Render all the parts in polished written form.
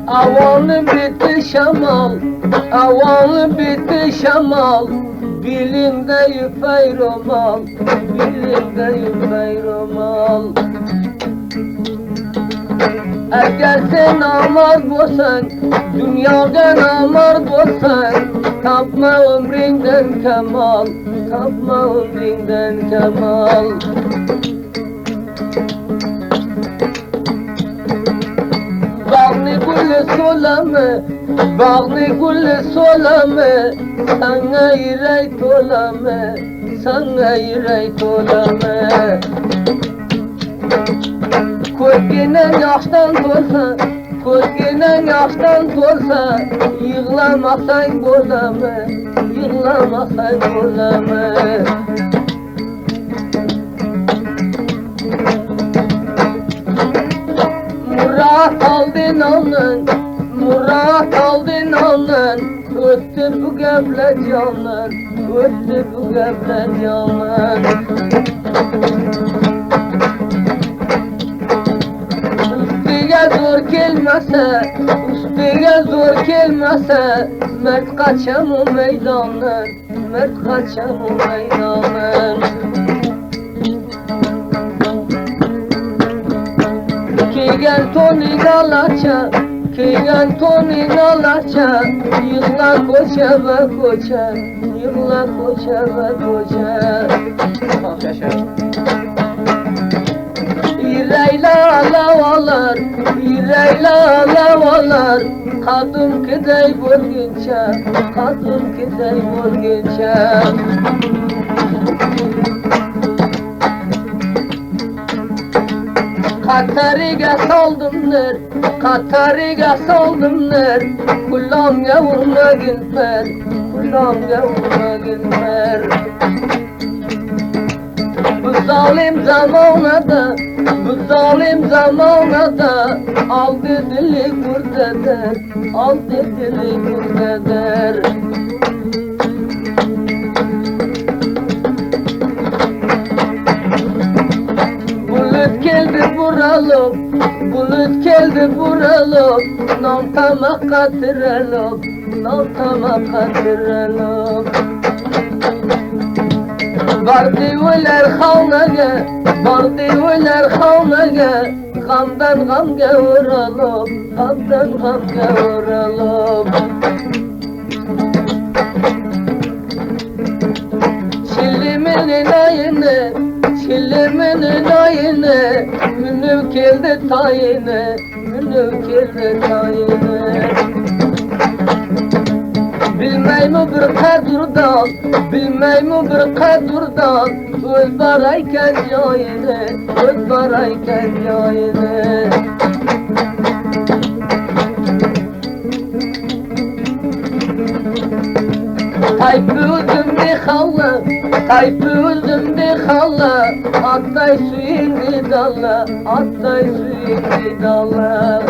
Avanı bitti şamal, avanı bitti şamal. Bilinde yüpey romal, bilinde yüpey romal. Eğer sen namaz bolsan, dünyada namaz bolsan, tapma ömründen kemal, tapma ömründen kemal. Bağni gülü solamı, bağni gülü solamı, sana yürek tolamı, sana yürek tolamı. Ko'zginin yoshdan to'lsa, ko'zginin yoshdan to'lsa, yig'lamasang bo'ladimi, yig'lamasang bo'ladimi. Murat aldın onun, murat aldın onun, o'tdi bu gaplar jonim, o'tdi bu gaplar jonim. Ustiga zo'r kelmasa, ustiga zo'r kelmasa, mert qaçam o meydandan, mert qaçam o meydandan. Kiygan to'ning olacha, kiygan to'ning olacha, yig'la ko'cha va ko'cha, yig'la ko'cha va ko'cha. Yüreğle alavalar, yüreğle alavalar, kadın kıday vurgunca, kadın kıday vurgunca. Katariga saldımdır, Katariga saldımdır, kulağımga vurma günler, kulağımga vurma günler. Bu zalim zamanada, bu zalim zamanada, aldı dili buradadır, aldı dili buradadır. Bulut geldi buralım, bulut geldi buralım, nam tamak katıralım, nam tamak katıralım. Bardiveler xavnaga, bardiveler xavnaga, g'amdan g'amga o'ralib, g'amdan g'amga o'ralib. Chillimening oyini, chillimening oyini, minib keldi toyini, minib keldi toyini. Bilmeymi bir kadurdan, bilmeymi bir kadurdan, o'z barayken joyini, o'z barayken joyini. Taypi o'zimni xalla, taypi o'zimni xalla, attay suyingni dalla, attay suyingni dalla.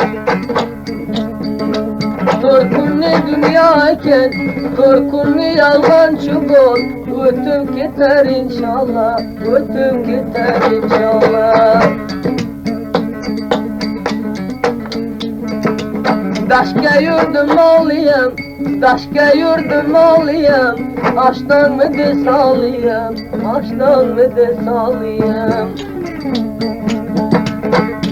Korkunni dünya eken, korkunni yalgancı bol, ötüm gider inşallah, ötüm gider inşallah. Daşka yurdum olayım, daşka yurdum olayım, aştan mı de salayım, aştan mı de salayım.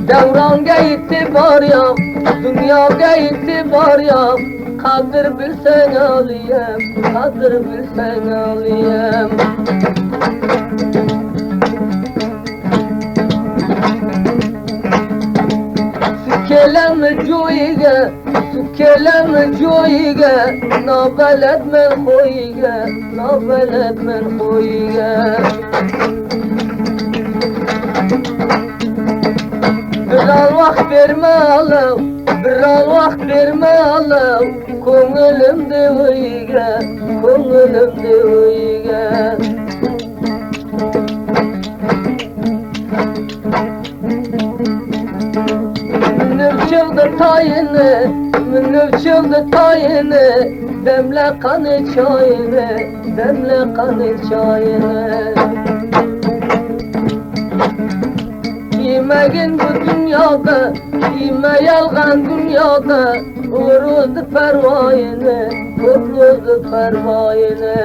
Devranga itibar yok, dünyaya itibar yok. Kadir bilsen alayım, kadir bilsen alayım. Sükelemi joyiga, sükelemi joyiga, nabelet men koyiga, nabelet men koyiga. Biral vakt verme alım, biral vakt verme alım, ko'nglimda o'yiga, ko'nglimda o'yiga. Minib chiqdi toyini, minib chiqdi toyini, demla qani choyini, demla qani choyini. Yemegin bu dünyada, Kime yalgan dünyada vuruldu pervayene, vuruldu pervayene.